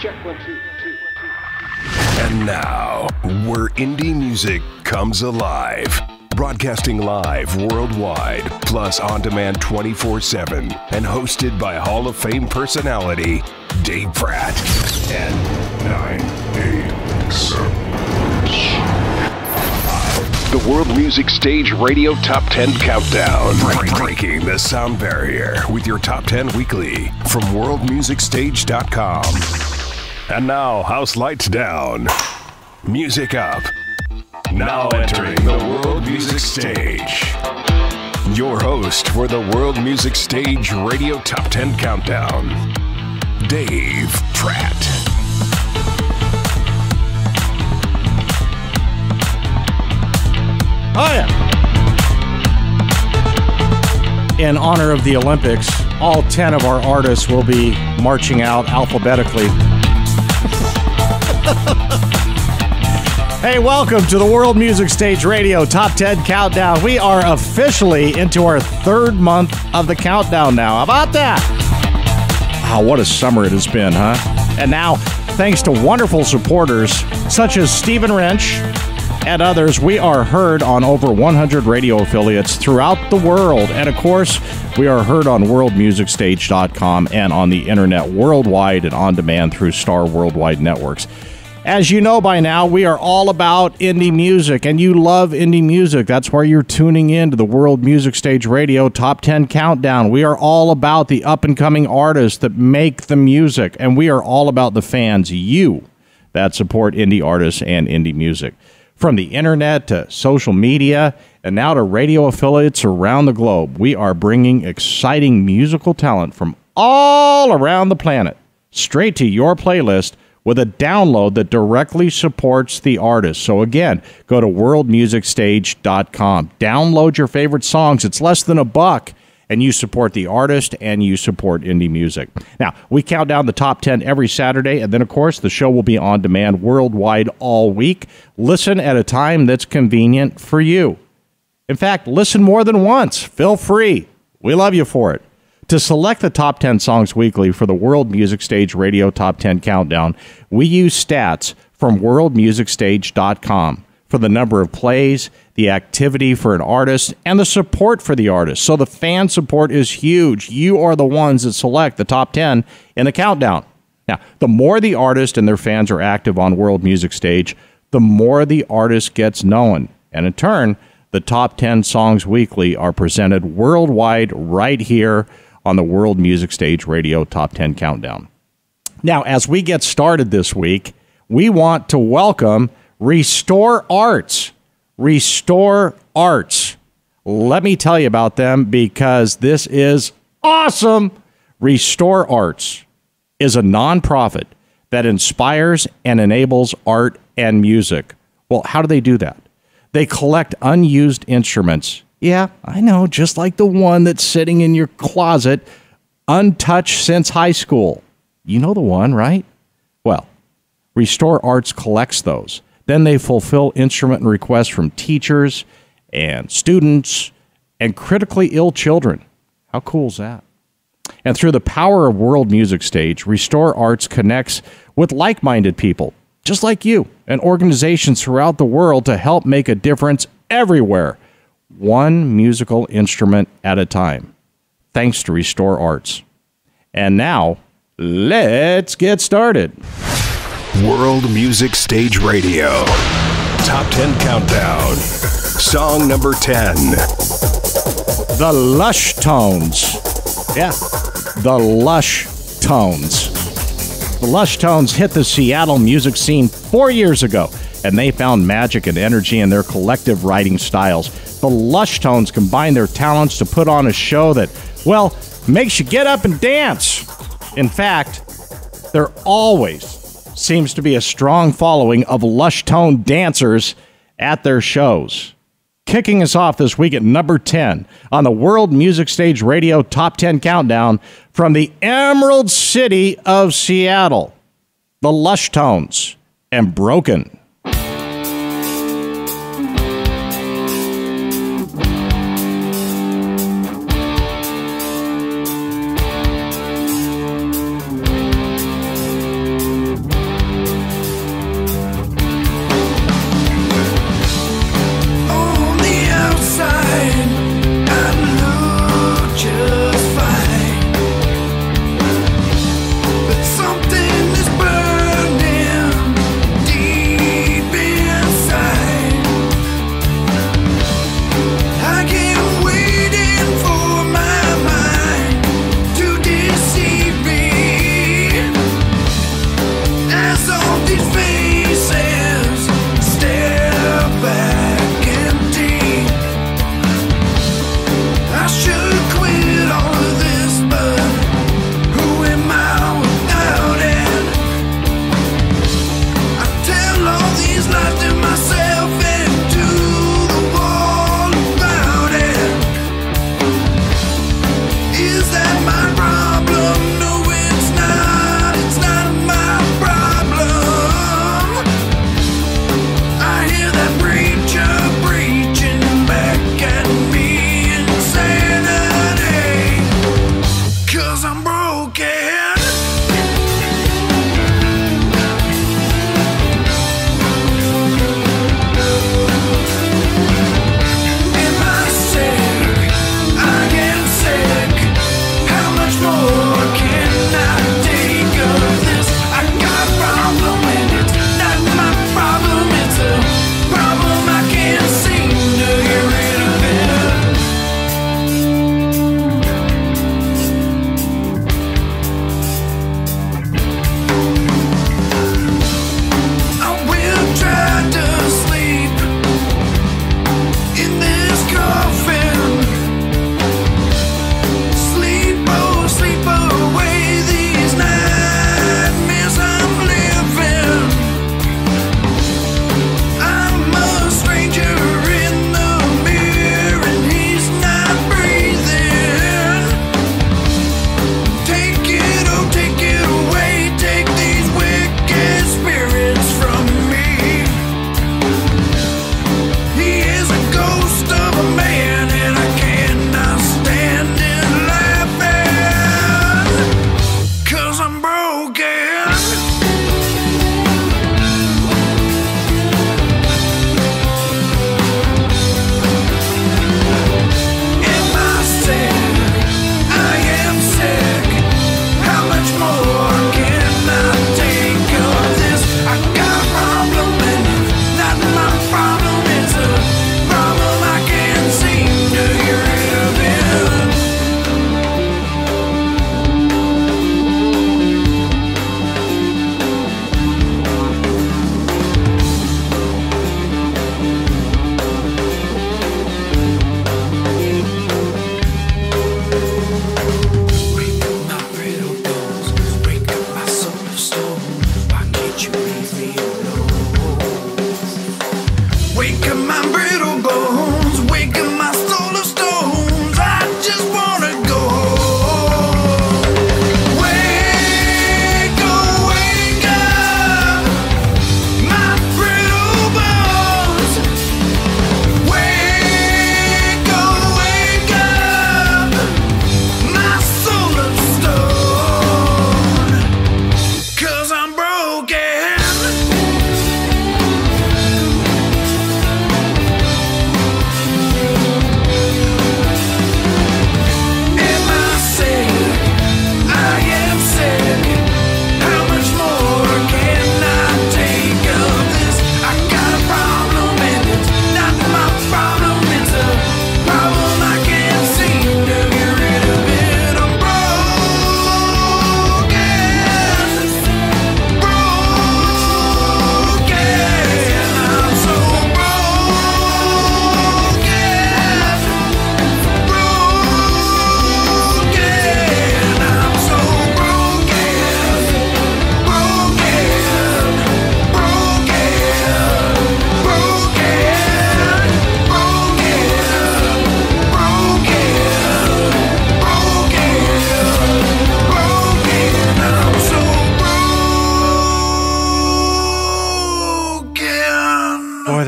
Check 1, 2, 2. And now, where indie music comes alive. Broadcasting live worldwide, plus on demand 24/7, and hosted by Hall of Fame personality Dave Pratt. 10, 9, 8, 7. The World Music Stage Radio Top 10 Countdown. Breaking the sound barrier with your Top 10 weekly from worldmusicstage.com. And now, house lights down, music up. Now entering the World Music Stage. Your host for the World Music Stage Radio Top 10 Countdown, Dave Pratt. Oh, yeah. In honor of the Olympics, all 10 of our artists will be marching out alphabetically. Hey, welcome to the World Music Stage Radio Top 10 Countdown. We are officially into our third month of the countdown now. How about that? Oh, what a summer it has been, huh? And now, thanks to wonderful supporters such as Stephen Wrench and others, we are heard on over 100 radio affiliates throughout the world. And of course, we are heard on worldmusicstage.com and on the internet worldwide and on demand through Star Worldwide Networks. As you know by now, we are all about indie music, and you love indie music. That's why you're tuning in to the World Music Stage Radio Top 10 Countdown. We are all about the up-and-coming artists that make the music, and we are all about the fans, you, that support indie artists and indie music. From the internet to social media and now to radio affiliates around the globe, we are bringing exciting musical talent from all around the planet straight to your playlist with a download that directly supports the artist. So again, go to worldmusicstage.com. Download your favorite songs. It's less than $1, and you support the artist and you support indie music. Now, we count down the top 10 every Saturday, and then, of course, the show will be on demand worldwide all week. Listen at a time that's convenient for you. In fact, listen more than once. Feel free. We love you for it. To select the top 10 songs weekly for the World Music Stage Radio Top 10 Countdown, we use stats from worldmusicstage.com for the number of plays, the activity for an artist, and the support for the artist. So the fan support is huge. You are the ones that select the top 10 in the countdown. Now, the more the artist and their fans are active on World Music Stage, the more the artist gets known. And in turn, the top 10 songs weekly are presented worldwide right here on the World Music Stage Radio Top 10 Countdown. Now, as we get started this week, we want to welcome Restore Arts. Restore Arts. Let me tell you about them because this is awesome. Restore Arts is a nonprofit that inspires and enables art and music. Well, how do they do that? They collect unused instruments. Yeah, I know, just like the one that's sitting in your closet, untouched since high school. You know the one, right? Well, Restore Arts collects those. Then they fulfill instrument requests from teachers and students and critically ill children. How cool is that? And through the power of World Music Stage, Restore Arts connects with like-minded people, just like you, and organizations throughout the world to help make a difference everywhere, one musical instrument at a time, thanks to Restore Arts. And now, let's get started. World Music Stage Radio Top 10 Countdown. Song number 10. The Lush Tones. Yeah, the Lush Tones. The Lush Tones hit the Seattle music scene 4 years ago, and they found magic and energy in their collective writing styles. The Lush Tones combine their talents to put on a show that, well, makes you get up and dance. In fact, there always seems to be a strong following of Lush Tone dancers at their shows. Kicking us off this week at number 10 on the World Music Stage Radio Top 10 Countdown from the Emerald City of Seattle, the Lush Tones and Broken.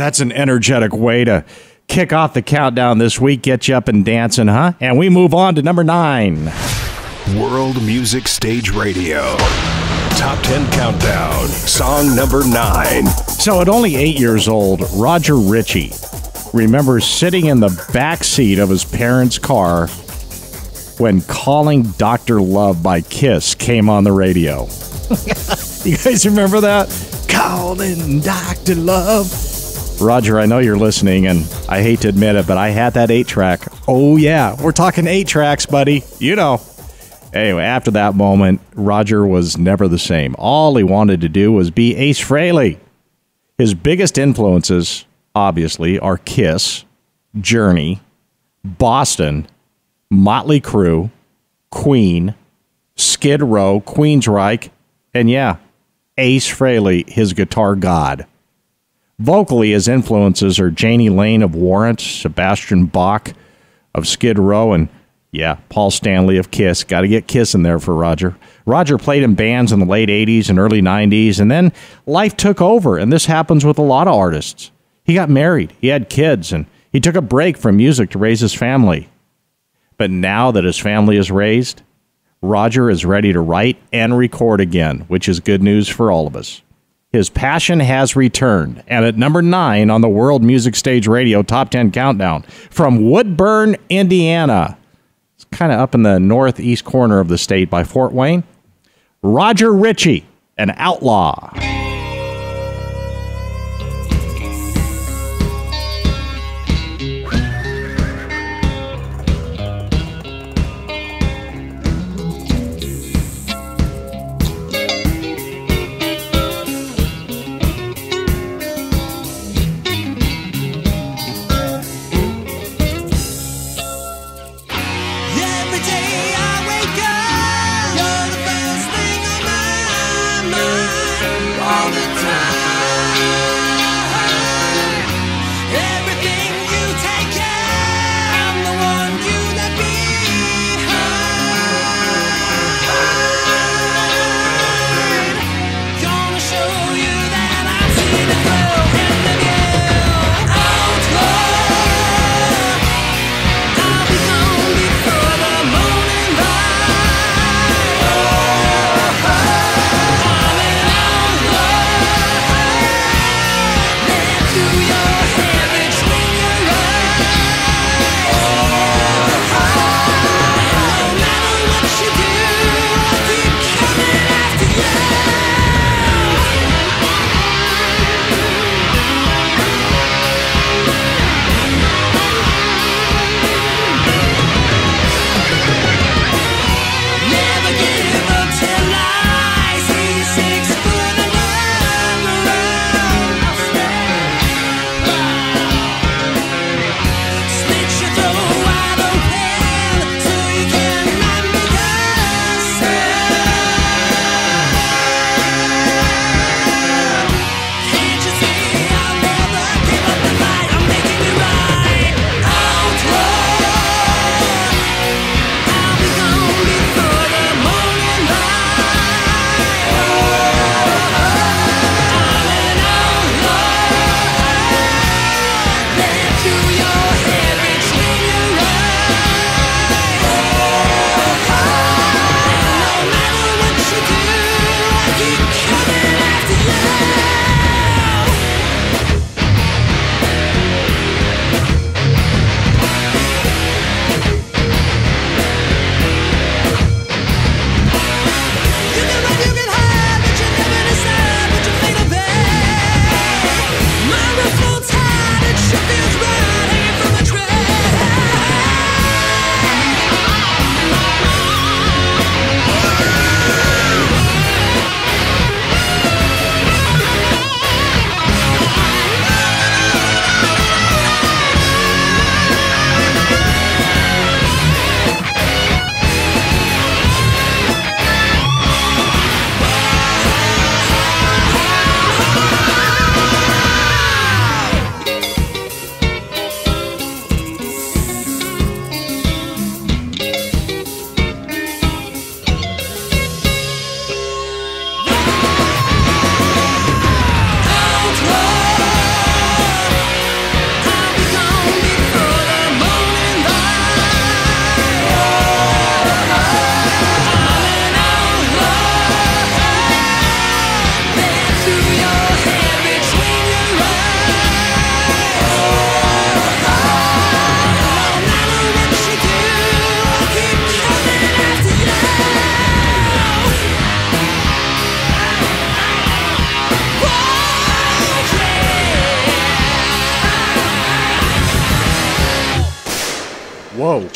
That's an energetic way to kick off the countdown this week. Get you up and dancing, huh? And we move on to number 9. World Music Stage Radio. Top 10 Countdown. Song number 9. So at only 8 years old, Roger Richey remembers sitting in the back seat of his parents' car when Calling Dr. Love by Kiss came on the radio. You guys remember that? Calling Dr. Love. Roger, I know you're listening, and I hate to admit it, but I had that 8-track. Oh, yeah, we're talking 8 tracks, buddy. You know. Anyway, after that moment, Roger was never the same. All he wanted to do was be Ace Frehley. His biggest influences, obviously, are Kiss, Journey, Boston, Motley Crue, Queen, Skid Row, Queensryche, and yeah, Ace Frehley, his guitar god. Vocally, his influences are Janie Lane of Warrant, Sebastian Bach of Skid Row, and yeah, Paul Stanley of Kiss. Got to get Kiss in there for Roger. Roger played in bands in the late 80s and early 90s, and then life took over, and this happens with a lot of artists. He got married, he had kids, and he took a break from music to raise his family. But now that his family is raised, Roger is ready to write and record again, which is good news for all of us. His passion has returned, and at number 9 on the World Music Stage Radio Top 10 Countdown, from Woodburn, Indiana. It's kind of up in the northeast corner of the state by Fort Wayne. Roger Richey, an outlaw. Whoa.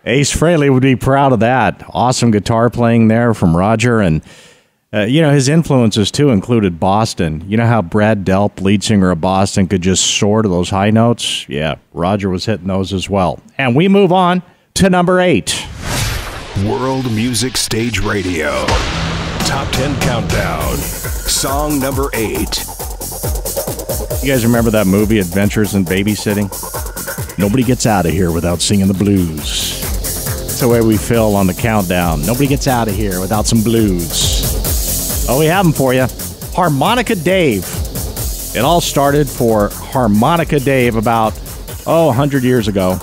Ace Frehley would be proud of that. Awesome guitar playing there from Roger. And, his influences, too, included Boston. You know how Brad Delp, lead singer of Boston, could just soar to those high notes? Yeah, Roger was hitting those as well. And we move on to number 8. World Music Stage Radio. Top 10 Countdown. Song number 8. You guys remember that movie, Adventures in Babysitting? Nobody gets out of here without singing the blues. That's the way we feel on the countdown. Nobody gets out of here without some blues. Oh, we have them for you. Harmonica Dave. It all started for Harmonica Dave about, 100 years ago.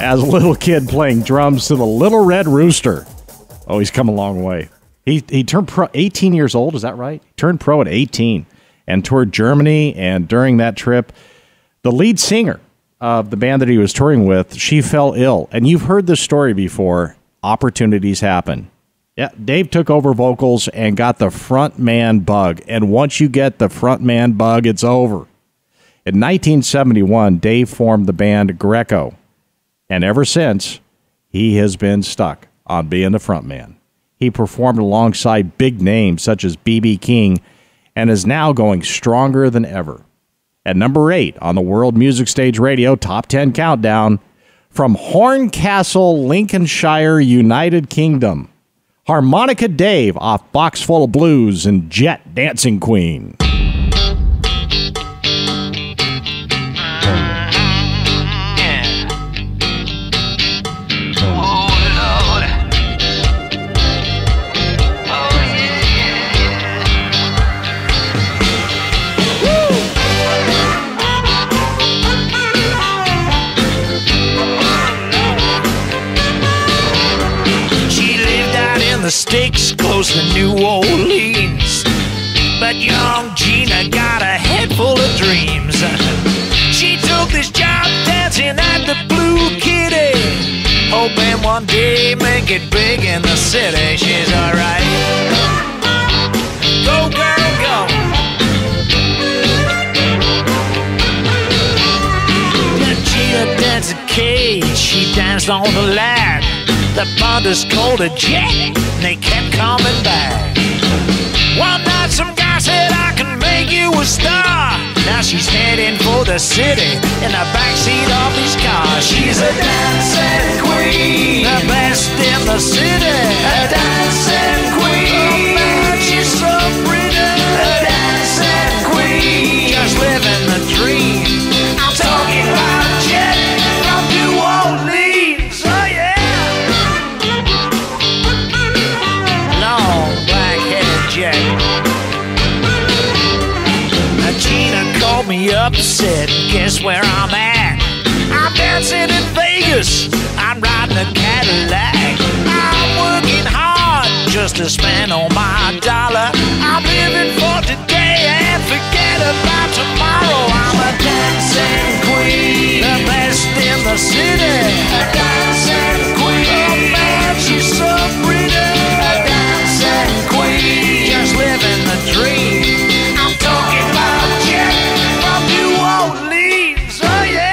as a little kid playing drums to the Little Red Rooster. Oh, he's come a long way. He turned pro 18 years old, is that right? Turned pro at 18 and toured Germany, and during that trip, the lead singer of the band that he was touring with, she fell ill. And you've heard this story before. Opportunities happen. Yeah, Dave took over vocals and got the front man bug. And once you get the front man bug, it's over. In 1971, Dave formed the band Greco. And ever since, he has been stuck on being the front man. He performed alongside big names such as B.B. King and is now going stronger than ever. At number 8 on the World Music Stage Radio Top 10 Countdown, from Horncastle, Lincolnshire, United Kingdom, Harmonica Dave off Box Full of Blues and Jet Dancing Queen. The sticks close to New Orleans, but young Gina got a head full of dreams. She took this job dancing at the Blue Kitty, hoping one day make it big in the city. She's alright. Go girl, go. Gina danced a cage, she danced on the lag. The bonders called her Jet, and they kept coming back. One night some guy said, I can make you a star. Now she's heading for the city in the backseat of his car. She's a dancing queen, the best in the city. A dancing queen, oh man, she's so pretty. A dancing queen, just living the dream. I'm talking about Jet from New Orleans. Oh yeah. Gina called me up and said, guess where I'm at? I'm dancing in Vegas, I'm riding a Cadillac. I'm working hard just to spend on my dollar. I'm living for today and forget about tomorrow. I'm a dancing queen, the best in the city. A dancing queen, oh man, she's so pretty. A dancing queen, just living the dream. I'm talking about Jet from New Orleans, oh yeah.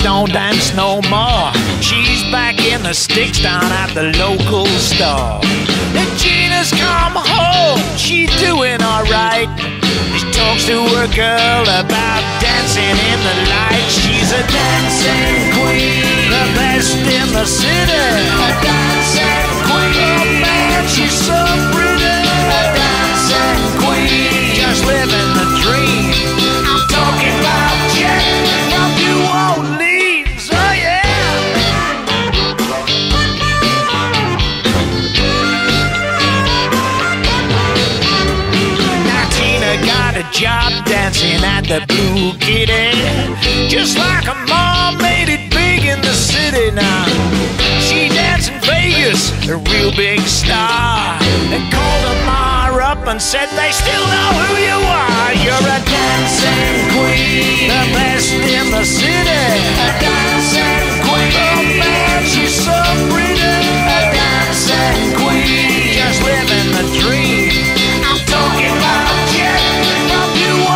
Don't dance no more. She's back in the sticks down at the local store. And Gina's come home, she's doing alright. She talks to her girl about dancing in the light. She's a dancing queen, the best in the city. A dancing queen, oh man, she's so pretty. A dancing queen, just living the dream. I'm talking about Jet from New Orleans. Got a job dancing at the Blue Kitty, just like her mom made it big in the city now. She danced in Vegas, a real big star. They called her ma up and said they still know who you are. You're a dancing queen, the best in the city. A dancing queen, oh man, she's so pretty. A dancing queen, just living the dream. I'm talking about Jet from New Orleans.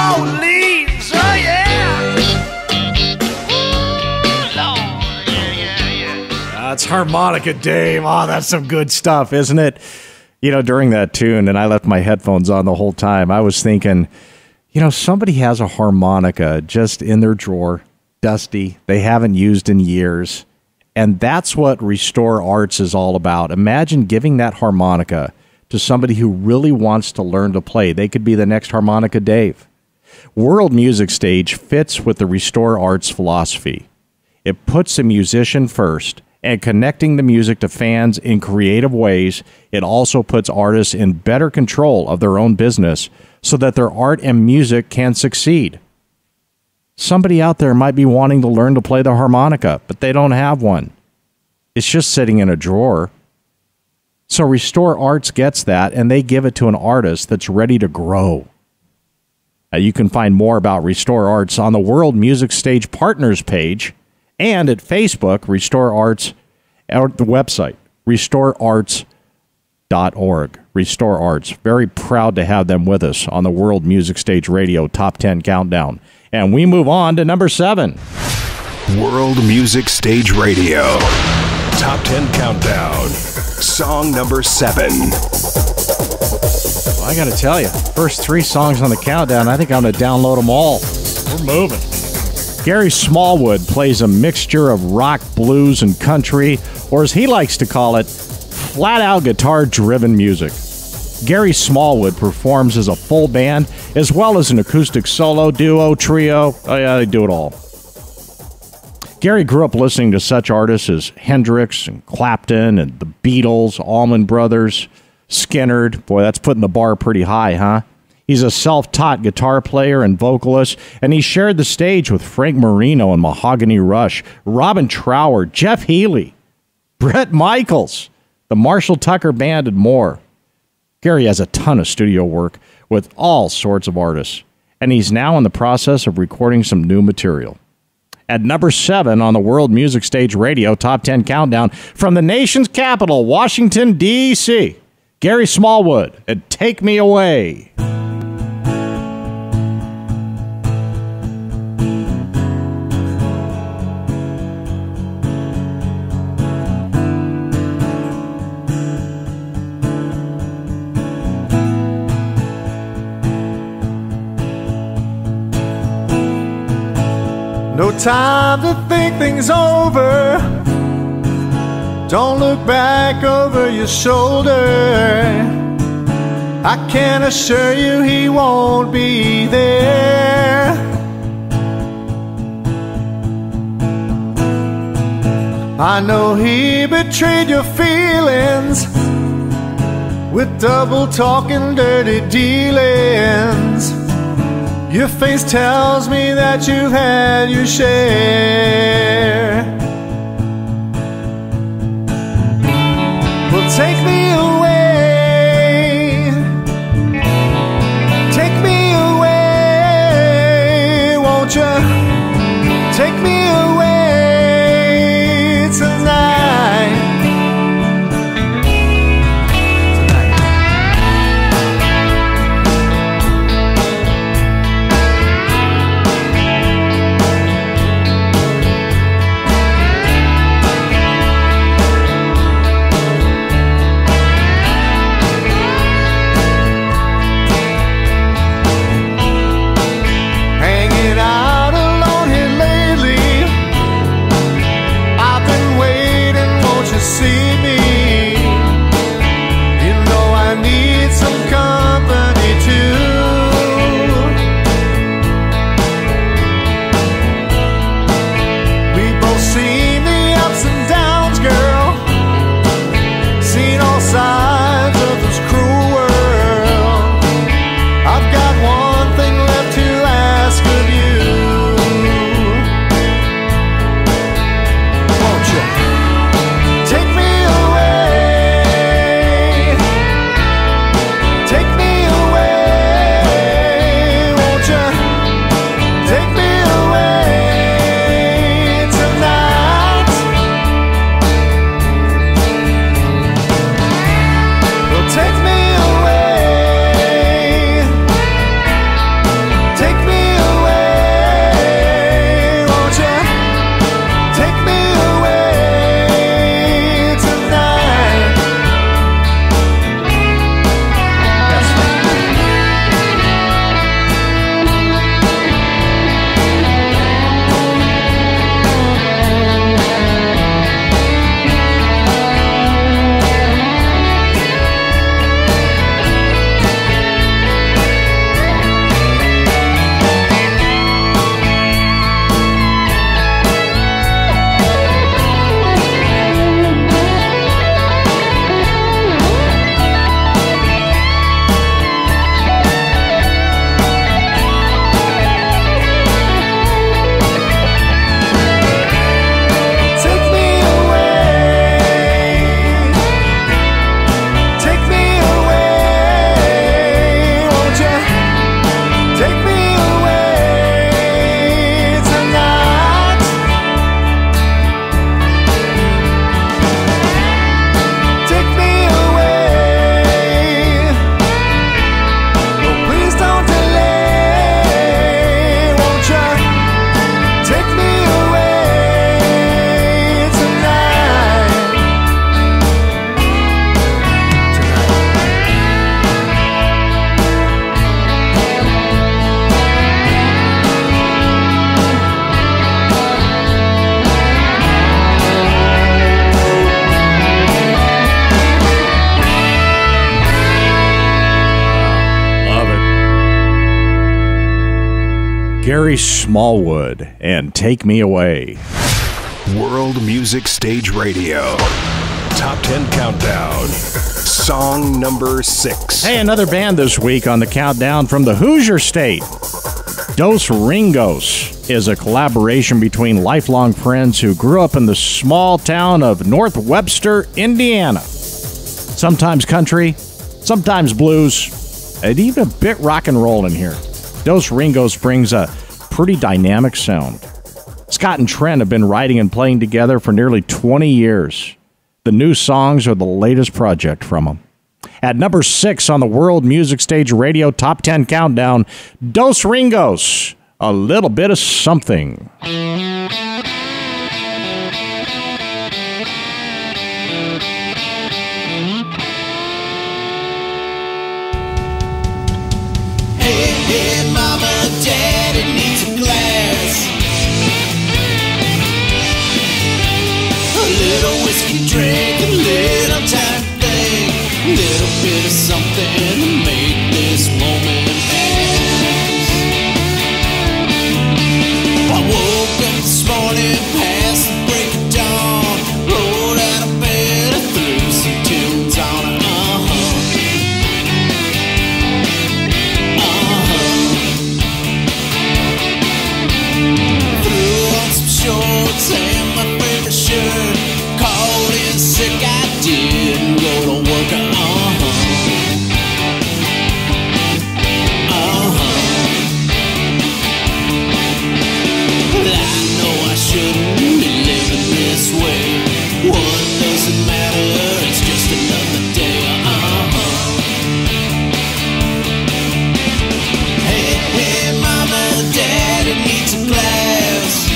That's Harmonica Dave. Oh, that's some good stuff, isn't it? You know, during that tune, and I left my headphones on the whole time, I was thinking, you know, somebody has a harmonica just in their drawer, dusty, they haven't used in years, and that's what Restore Arts is all about. Imagine giving that harmonica to somebody who really wants to learn to play. They could be the next Harmonica Dave. World Music Stage fits with the Restore Arts philosophy. It puts the musician first, and connecting the music to fans in creative ways, it also puts artists in better control of their own business so that their art and music can succeed. Somebody out there might be wanting to learn to play the harmonica, but they don't have one. It's just sitting in a drawer. So Restore Arts gets that, and they give it to an artist that's ready to grow. You can find more about Restore Arts on the World Music Stage Partners page, and at Facebook, Restore Arts, or the website, restorearts.org. Restore Arts. Very proud to have them with us on the World Music Stage Radio Top 10 Countdown. And we move on to number 7. World Music Stage Radio Top 10 Countdown. Song number 7. Well, I got to tell you, first 3 songs on the countdown, I think I'm going to download them all. We're moving. Gary Smallwood plays a mixture of rock, blues, and country, or as he likes to call it, flat-out guitar-driven music. Gary Smallwood performs as a full band, as well as an acoustic solo, duo, trio. Oh yeah, they do it all. Gary grew up listening to such artists as Hendrix and Clapton and the Beatles, Allman Brothers, Skynyrd. Boy, that's putting the bar pretty high, huh? He's a self-taught guitar player and vocalist, and he shared the stage with Frank Marino and Mahogany Rush, Robin Trower, Jeff Healey, Bret Michaels, the Marshall Tucker Band, and more. Gary has a ton of studio work with all sorts of artists, and he's now in the process of recording some new material. At number 7 on the World Music Stage Radio Top 10 Countdown, from the nation's capital, Washington, D.C., Gary Smallwood, and Take Me Away. No time to think things over. Don't look back over your shoulder. I can assure you he won't be there. I know he betrayed your feelings with double talk and dirty dealings. Your face tells me that you've had your share. Well, take me away. Take me away, won't you? Take me away tonight. Gary Smallwood and Take Me Away. World Music Stage Radio. Top 10 Countdown. Song number 6. Hey, another band this week on the countdown from the Hoosier State. Dos Ringos is a collaboration between lifelong friends who grew up in the small town of North Webster, Indiana. Sometimes country, sometimes blues, and even a bit rock and roll in here. Dos Ringos brings a pretty dynamic sound. Scott and Trent have been writing and playing together for nearly 20 years. The new songs are the latest project from them. At number 6 on the World Music Stage Radio Top 10 Countdown, Dos Ringos, A Little Bit of Something. Hey, mama, daddy needs a glass. A little whiskey drink, a little time to think. A little bit of something to make this moment pass. I woke up this morning past the break of dawn. Rolled out of bed, I threw some tunes on it. Shorts and my favorite shirt. Called in sick, I didn't go to work. Well, I know I shouldn't be living this way. What does it matter? It's just another day. Hey, mama, daddy needs a glass.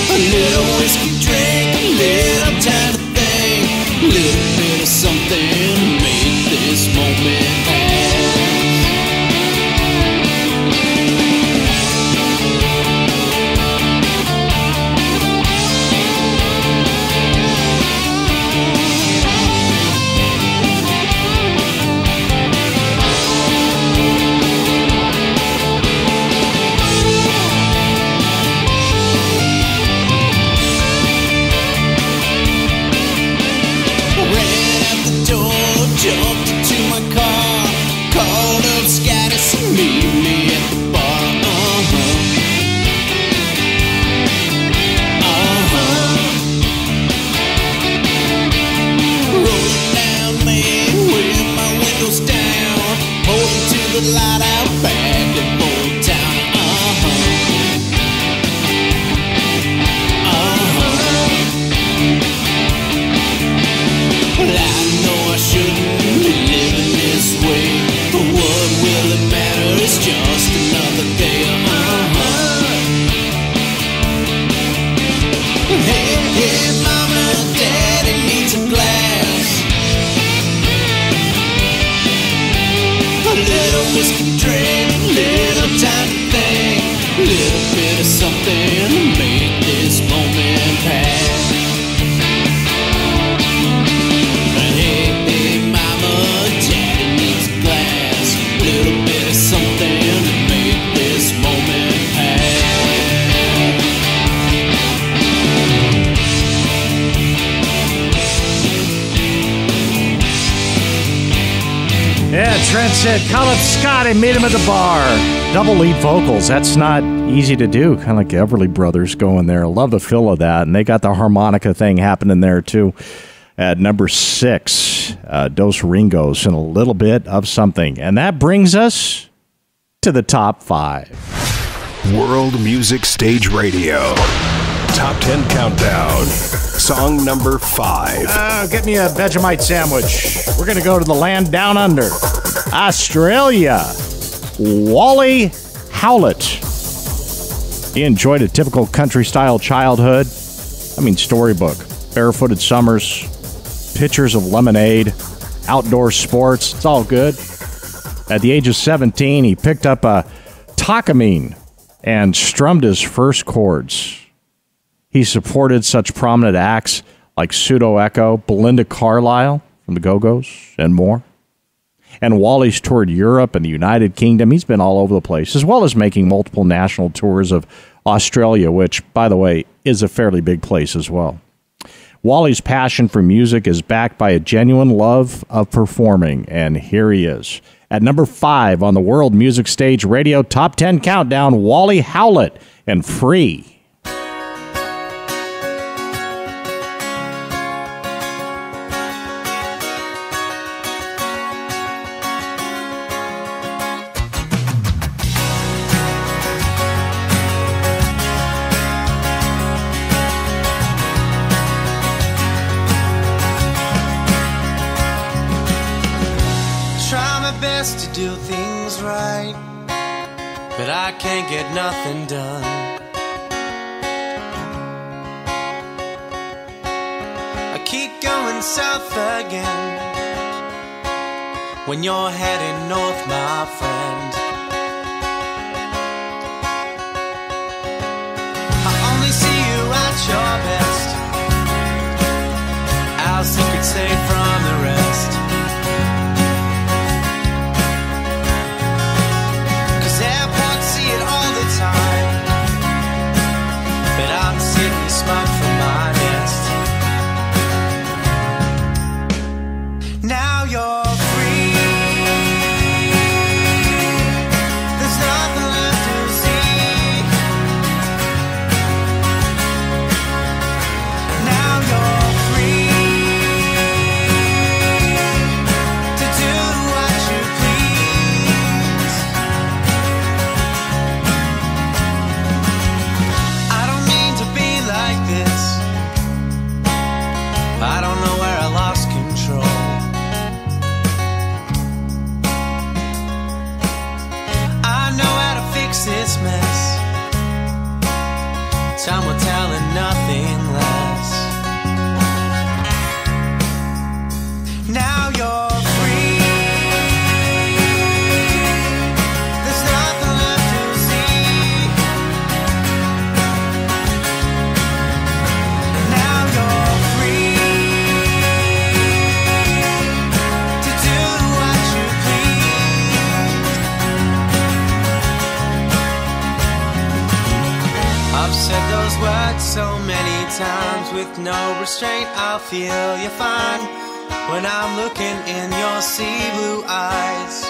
A little whiskey drink, a little time to think. A little bit of something to make this moment pass. Jumped into my car, called up Scotty to meet me at the bar. Rolling down, man, with my windows down, holding to the light out back in Old Town. Well, I know I shouldn't be living this way, but what will it matter? It's just another day. Hey, mama, daddy needs a glass. A little whiskey drink, a little time to think. A little bit of something to make this moment pass. Hey, mama, daddy needs a glass. A little bit of something to make this moment pass. Yeah, Trent said, call up Scotty, meet him at the bar. Double lead vocals, that's not easy to do. Kind of like Everly Brothers going there. I love the feel of that, and they got the harmonica thing happening there, too. At number 6, Dos Ringos and A Little Bit of Something. And that brings us to the top 5. World Music Stage Radio. Top 10 Countdown. Song number 5. Get me a Vegemite sandwich. We're going to go to the land down under. Australia. Wally Howlett. He enjoyed a typical country-style childhood. I mean, storybook. Barefooted summers. Pitchers of lemonade. Outdoor sports. It's all good. At the age of 17, he picked up a takamine and strummed his first chords. He supported such prominent acts like Pseudo Echo, Belinda Carlisle from the Go-Go's, and more. And Wally's toured Europe and the United Kingdom. He's been all over the place, as well as making multiple national tours of Australia, which, by the way, is a fairly big place as well. Wally's passion for music is backed by a genuine love of performing, and here he is. At number 5 on the World Music Stage Radio Top 10 Countdown, Wally Howlett and Free. To do things right, but I can't get nothing done. I keep going south again when you're heading north, my friend. I only see you at your best, our secret safe from the rest. But I'm sitting smug from my nest. Now you're free. There's nothing left to see. Now you're free to do what you please. I don't know where I lost control. I know how to fix this mess. Time will tell and nothing less. Now you're free. There's nothing left to see. Now you're free. I've said those words so many times with no restraint. I'll feel you fine when I'm looking in your sea blue eyes.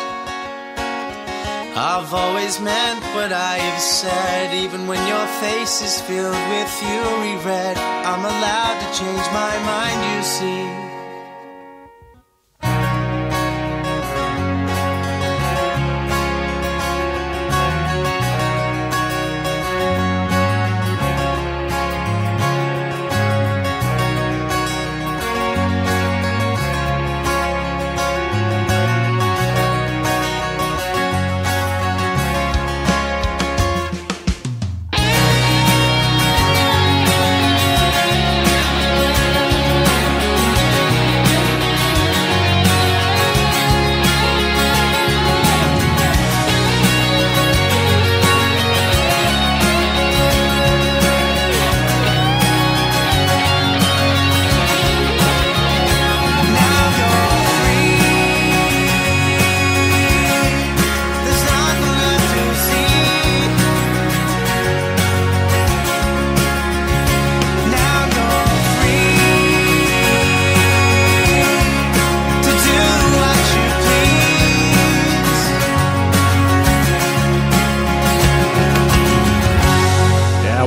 I've always meant what I have said, even when your face is filled with fury red. I'm allowed to change my mind, you see.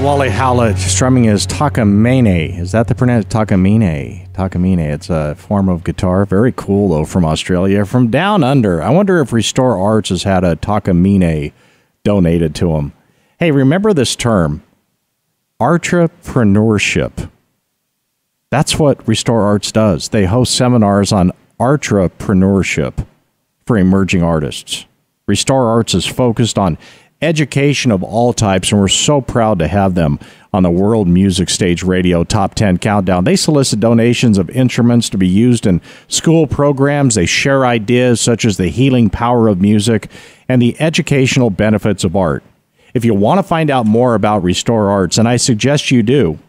Wally Howlett strumming his takamine. Is that the pronunciation? Takamine. Takamine. It's a form of guitar. Very cool, though, from Australia. From down under. I wonder if Restore Arts has had a takamine donated to them. Hey, remember this term, entrepreneurship. That's what Restore Arts does. They host seminars on entrepreneurship for emerging artists. Restore Arts is focused on education of all types, and we're so proud to have them on the World Music Stage Radio Top 10 Countdown. They solicit donations of instruments to be used in school programs. They share ideas such as the healing power of music and the educational benefits of art. If you want to find out more about Restore Arts, and I suggest you do,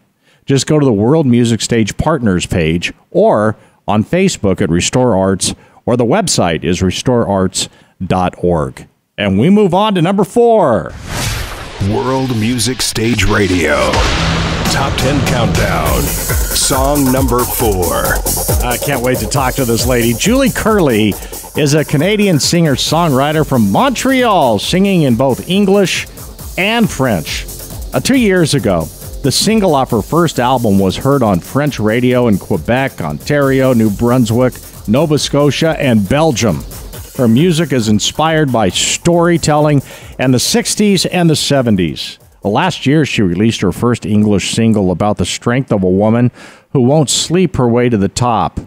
just go to the World Music Stage Partners page or on Facebook at Restore Arts, or the website is restorearts.org. And we move on to number 4. World Music Stage Radio. Top 10 Countdown. Song number 4. I can't wait to talk to this lady. Julie Curley is a Canadian singer-songwriter from Montreal, singing in both English and French. 2 years ago, the single off her first album was heard on French radio in Quebec, Ontario, New Brunswick, Nova Scotia, and Belgium. Her music is inspired by storytelling and the 60s and the 70s. Last year, she released her first English single about the strength of a woman who won't sleep her way to the top.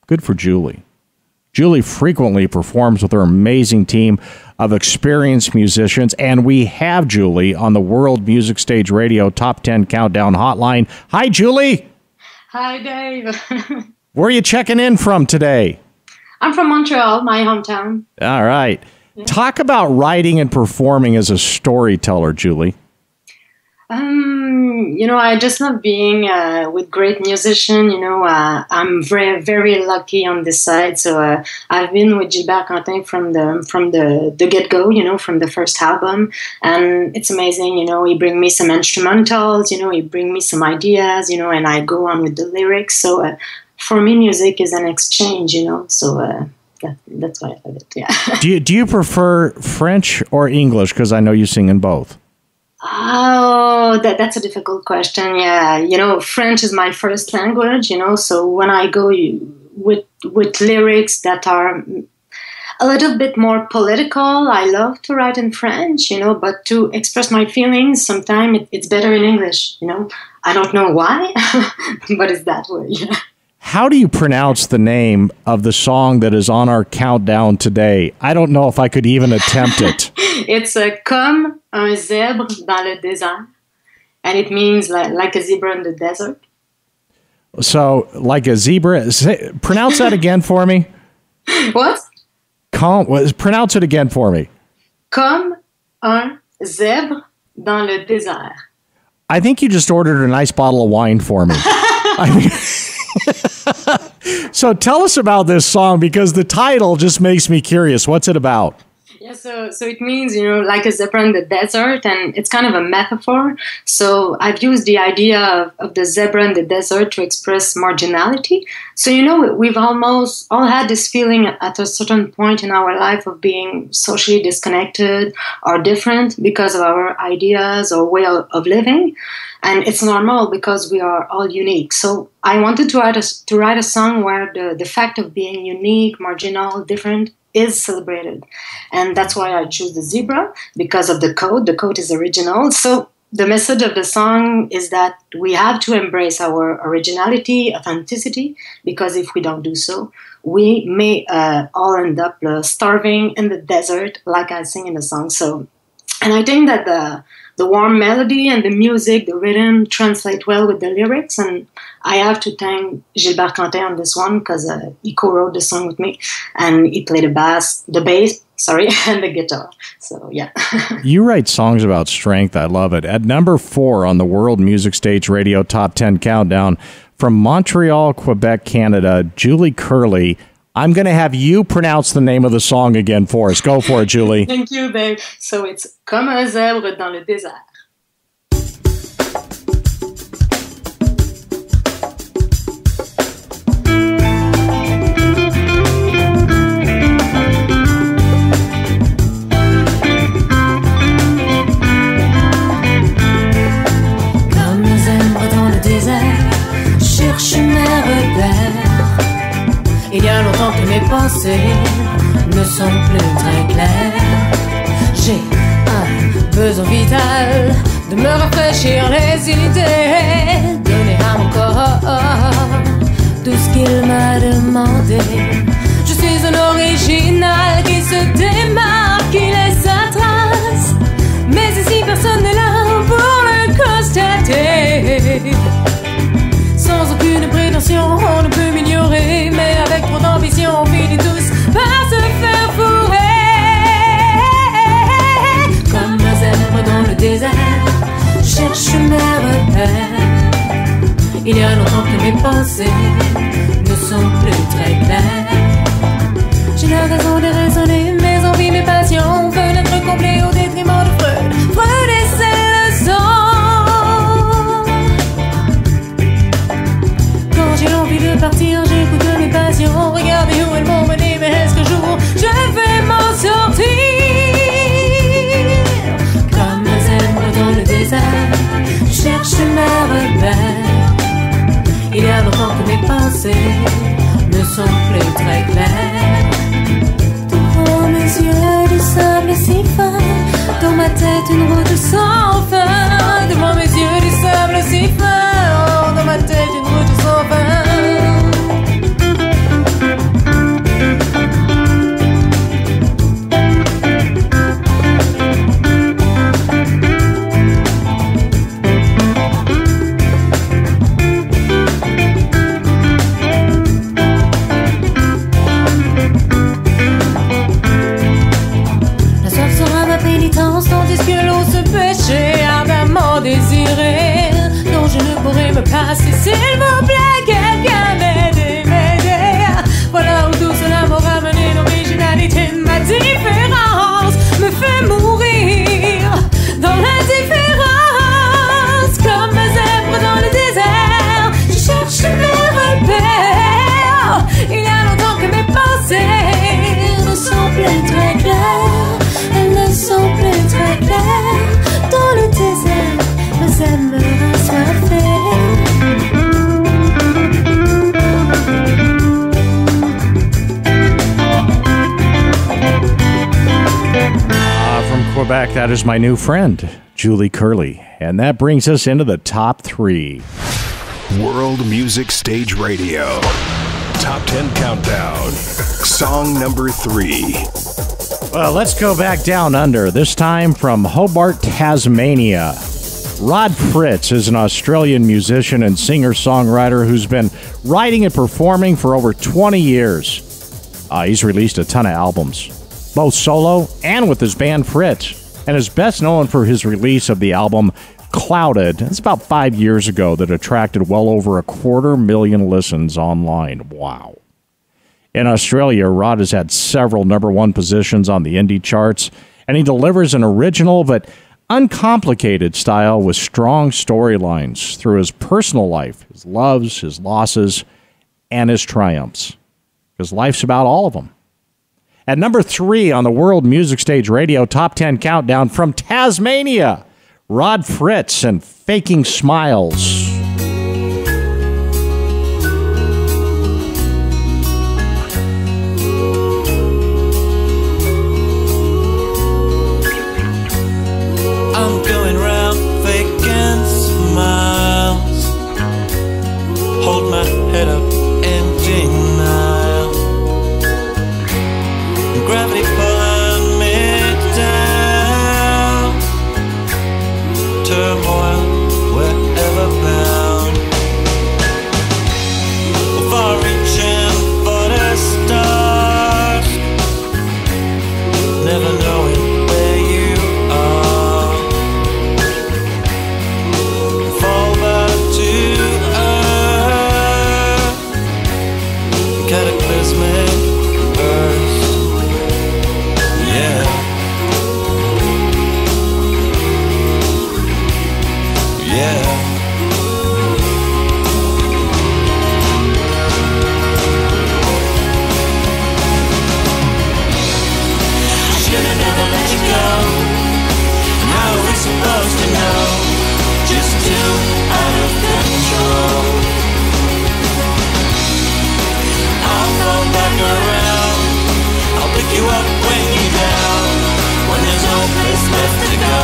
Good for Julie. Julie frequently performs with her amazing team of experienced musicians, and we have Julie on the World Music Stage Radio Top 10 Countdown Hotline. Hi, Julie. Hi, Dave. Where are you checking in from today? I'm from Montreal, my hometown. All right. Yeah. Talk about writing and performing as a storyteller, Julie. I just love being with great musicians. I'm very, very lucky on this side. So I've been with Gilbert Quinton from the get-go, from the first album. And it's amazing, he brings me some instrumentals, he brings me some ideas, and I go on with the lyrics. So for me, music is an exchange, so that's why I love it, yeah. Do you prefer French or English? Because I know you sing in both. Oh, that's a difficult question. Yeah, French is my first language. So when I go with lyrics that are a little bit more political, I love to write in French. But to express my feelings, sometimes it's better in English. I don't know why, but it's that way. Yeah. How do you pronounce the name of the song that is on our countdown today? I don't know if I could even attempt it. It's Comme un zèbre dans le désert. And it means like a zebra in the desert. So, like a zebra. Pronounce that again for me. What? Pronounce it again for me. Comme un zèbre dans le désert. I think you just ordered a nice bottle of wine for me. So tell us about this song, because the title just makes me curious. What's it about? Yeah, so it means, like a zebra in the desert, and it's kind of a metaphor. So I've used the idea of the zebra in the desert to express marginality. So, we've almost all had this feeling at a certain point in our life of being socially disconnected or different because of our ideas or way of living. And it's normal because we are all unique. So I wanted to write a song where the fact of being unique, marginal, different is celebrated. And that's why I choose the zebra, because of the code. The code is original. So the message of the song is that we have to embrace our originality, authenticity, because if we don't do so, we may all end up starving in the desert, like I sing in the song. So, and I think that the warm melody and the music, the rhythm translate well with the lyrics. And I have to thank Gilbert Quinton on this one, because he co-wrote the song with me, and he played the bass, and the guitar. So, yeah. You write songs about strength. I love it. At number 4 on the World Music Stage Radio Top 10 Countdown, from Montreal, Quebec, Canada, Julie Curley. I'm going to have you pronounce the name of the song again for us. Go for it, Julie. Thank you, Dave. So it's Comme un zèbre dans le désert. Comme un zèbre dans le désert, cherche mes repères. Il y a longtemps que mes pensées ne sont plus très claires. J'ai un besoin vital de me rafraîchir les idées, donner à mon corps tout ce qu'il m'a demandé. Je suis un original qui se démarque, qui laisse sa trace, mais ici personne n'est là pour le constater. Sans aucune prétention, on ne peut m'ignorer, mais avec trop d'ambition, on finit tous par se faire fourrer. Comme un zèbre dans le désert, cherche mes repères. Il y a longtemps que mes pensées ne sont plus très claires. J'ai la raison de raisonner, mes envies, mes passions veulent être comblées au détriment de Freud. Freud et ses leçons. Quand j'ai envie de partir, j'écoute mes passions. Regardez où elles m'ont mené, mais est-ce que jour je vais m'en sortir? Comme un zèbre dans le désert, je cherche mes repères. Il y a longtemps que mes pensées ne sont plus très claires. Devant mes yeux du sable si fin, dans ma tête une route sans fin. Devant mes yeux du sable si fin, dans ma tête une route sans fin. Tandis que l'eau se pêchait ardemment désirée, dont je ne pourrais me passer. S'il vous plaît, quelqu'un m'aide, m'aide. Voilà où tout cela m'aura mené. L'originalité de ma différence me fait mourir dans l'indifférence. Comme un zèbre dans le désert, je cherche mes repères. Il y a longtemps que mes pensées ne sont plus très claires. Elles ne sont plus très claires. Dans le désert, mes ailes me rassoiffer. From Quebec, that is my new friend, Julie Curley. And that brings us into the top 3. World Music Stage Radio. Top 10 Countdown. Song number 3. Well, let's go back down under, this time from Hobart, Tasmania. Rod Fritz is an Australian musician and singer-songwriter who's been writing and performing for over 20 years. He's released a ton of albums, both solo and with his band Fritz, and is best known for his release of the album Clouded. It's about 5 years ago that attracted well over 250,000 listens online. Wow. In Australia, Rod has had several #1 positions on the indie charts, and he delivers an original but uncomplicated style with strong storylines through his personal life, his loves, his losses, and his triumphs. Because life's about all of them. At number 3 on the World Music Stage Radio Top 10 Countdown from Tasmania, Rod Fritz and Faking Smiles. I'm going round faking smiles. Hold my head up in denial. Gravity pulling me down. Turmoil wherever bound. Far reaching for the stars. Never knowing where you are. Fall back to earth. Cataclysmic burst. Yeah. Yeah. I should have never let you go. And how are we supposed to know? Just too out of control. I'll come back around. I'll pick you up when you're down. When there's no place left to go.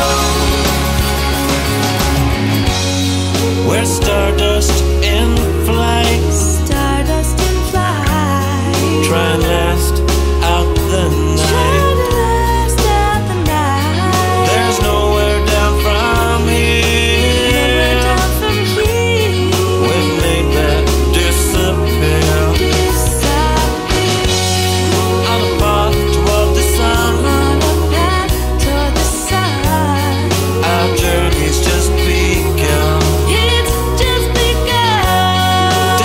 We're stardust in flight. Stardust in flight. Try and last out the night. Last out the night. There's nowhere down from here. Down from here. We've made that disappear. On a path toward the sun. On a path toward the sun. Our journey's just begun. It's just begun.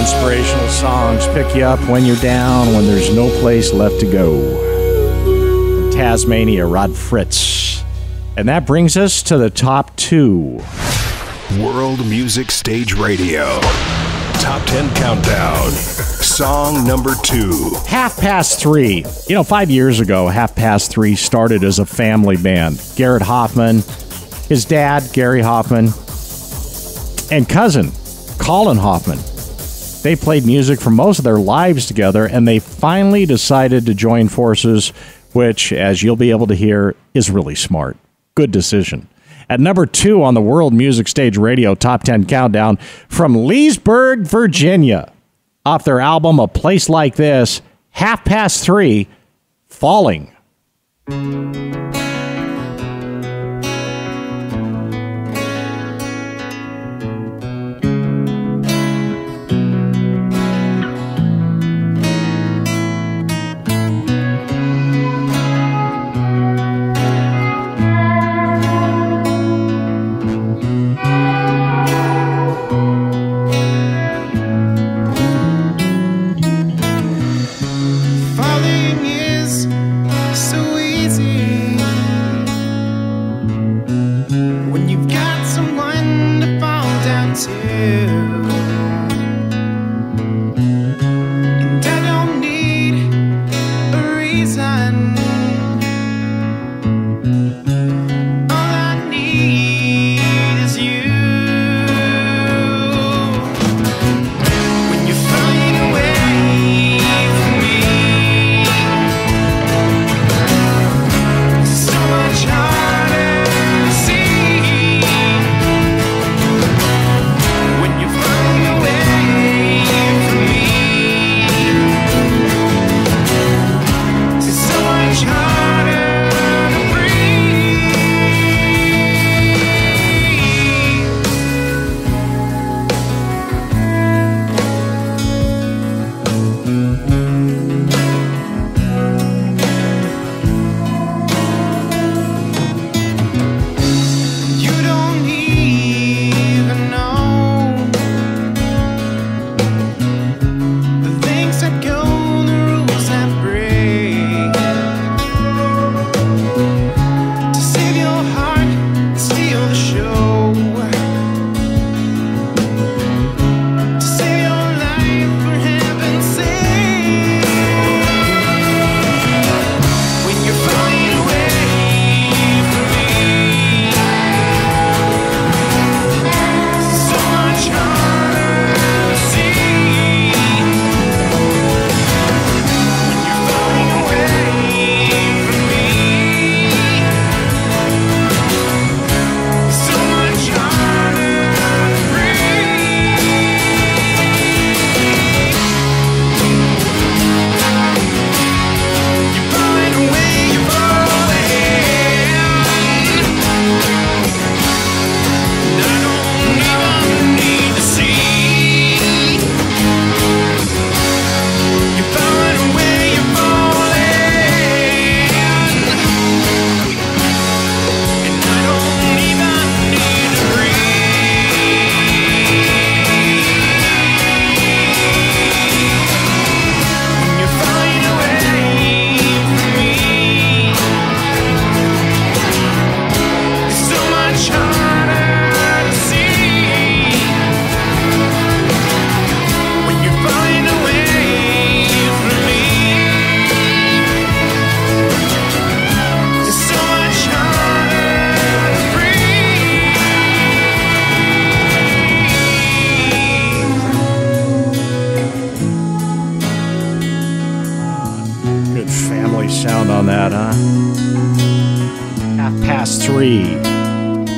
inspirational songs pick you up when you're down, when there's no place left to go. Tasmania, Rod Fritz. And that brings us to the top 2. World Music Stage Radio. Top 10 Countdown. Song number 2. Half Past 3. 5 years ago, Half Past 3 started as a family band. Garrett Hoffman, his dad, Gary Hoffman, and cousin, Colin Hoffman. They played music for most of their lives together, and they finally decided to join forces, which, as you'll be able to hear, is really smart. Good decision. At number 2 on the World Music Stage Radio Top 10 Countdown, from Leesburg, Virginia, off their album A Place Like This, Half Past 3, Falling.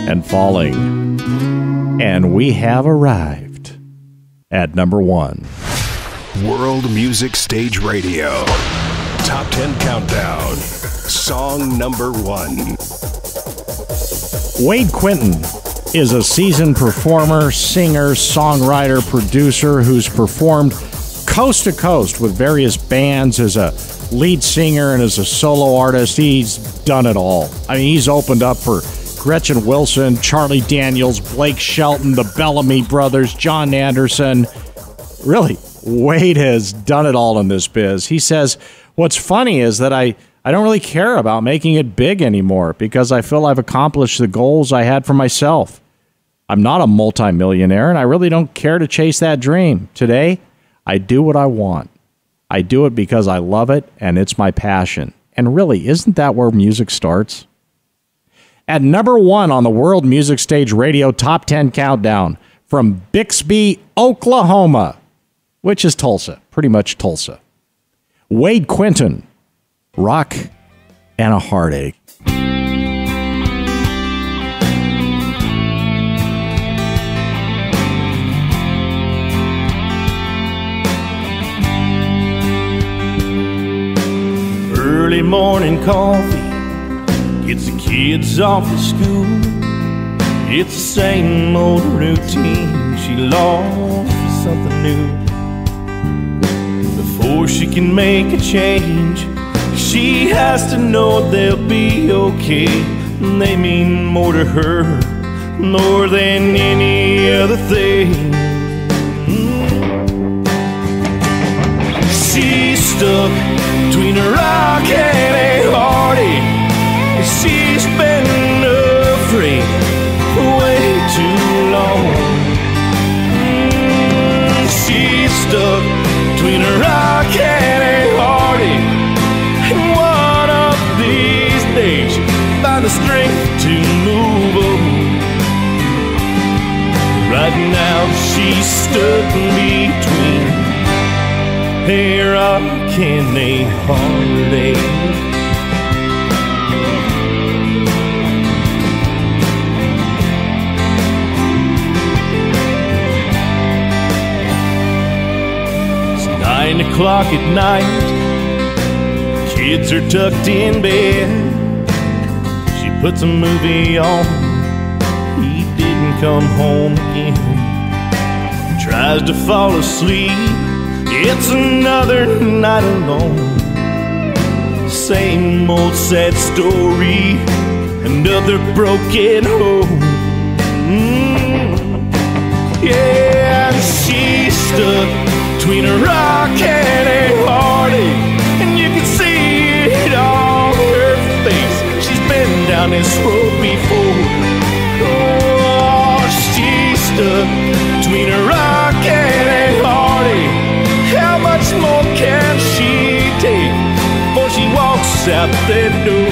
And Falling. And we have arrived at number 1. World Music Stage Radio. Top 10 Countdown. Song number 1. Wade Quinton is a seasoned performer, singer, songwriter, producer who's performed coast to coast with various bands as a lead singer and as a solo artist. He's done it all. I mean, he's opened up for Gretchen Wilson, Charlie Daniels, Blake Shelton, the Bellamy Brothers, John Anderson. really, Wade has done it all in this biz. He says, what's funny is that I don't really care about making it big anymore because I feel I've accomplished the goals I had for myself. I'm not a multimillionaire, and I really don't care to chase that dream. Today, I do what I want. I do it because I love it, and it's my passion. And really, isn't that where music starts? At number 1 on the World Music Stage Radio Top 10 Countdown, from Bixby, Oklahoma, which is Tulsa, pretty much Tulsa. Wade Quinton, Rock and a Heartache. Early morning coffee gets the kids off to school. It's the same old routine. She longs for something new. Before she can make a change, she has to know they'll be okay. They mean more to her, more than any other thing. She's stuck between a rock and a heartache. She's been afraid for way too long. She's stuck between a rock and a heartache. And one of these days she'll find the strength to move on. Right now she's stuck between a rock and a heartache. It's 9 o'clock at night. Kids are tucked in bed. She puts a movie on. He didn't come home again. Tries to fall asleep. It's another night alone. Same old sad story. Another broken home. Yeah, and she's stuck between a rock and a heartache. And you can see it on her face. She's been down this road before. Oh, she's stuck between a rock and a heartache. How much more can she take before she walks out that door?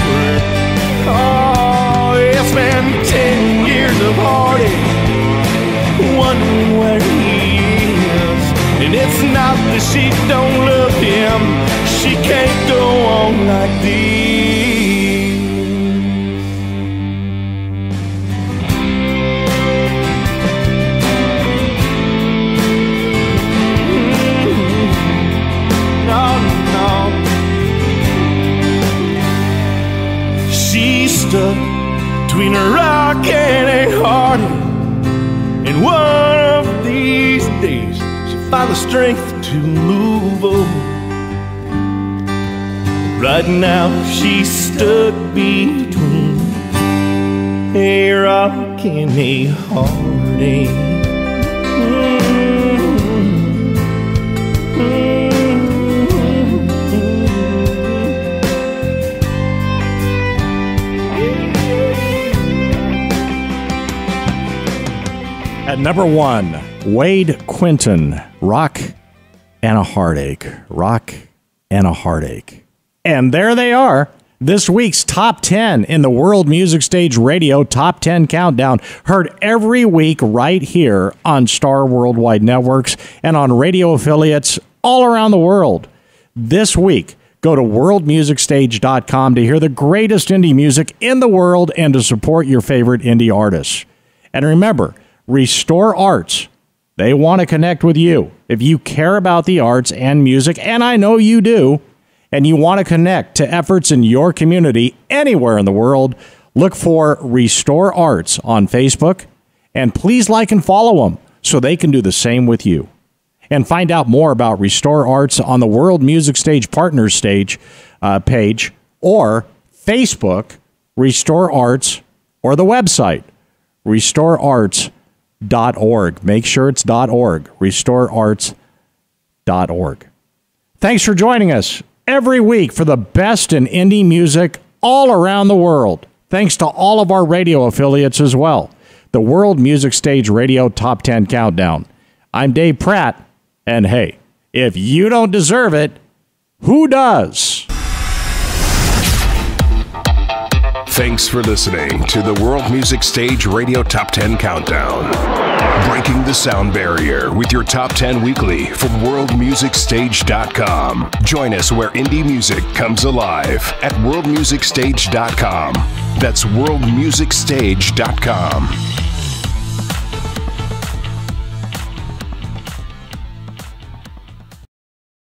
Oh, it's been 10 years of heartache, wondering where he is. And it's not that she don't love him. She can't go on like this. She's stuck between a rock and a heartache. And one of these days she'll find the strength to move on. Right now she's stuck between a rock and a heartache. At number 1, Wade Quinton, Rock and a Heartache. Rock and a Heartache. And there they are, this week's top 10 in the World Music Stage Radio Top 10 Countdown, heard every week right here on Star Worldwide Networks and on radio affiliates all around the world. This week, go to worldmusicstage.com to hear the greatest indie music in the world and to support your favorite indie artists. And remember, Restore Arts, they want to connect with you. If you care about the arts and music, and I know you do, and you want to connect to efforts in your community anywhere in the world, look for Restore Arts on Facebook, and please like and follow them so they can do the same with you. And find out more about Restore Arts on the World Music Stage Partners page, or Facebook, Restore Arts, or the website, restorearts.org. Make sure it's .org, restorearts.org. worldmusicstage.org. Thanks for joining us every week for the best in indie music all around the world. Thanks to all of our radio affiliates as well. The World Music Stage Radio Top 10 Countdown. I'm Dave Pratt, and hey, if you don't deserve it, who does? Thanks for listening to the World Music Stage Radio Top 10 Countdown. Breaking the sound barrier with your Top 10 Weekly from worldmusicstage.com. Join us where indie music comes alive at worldmusicstage.com. That's worldmusicstage.com.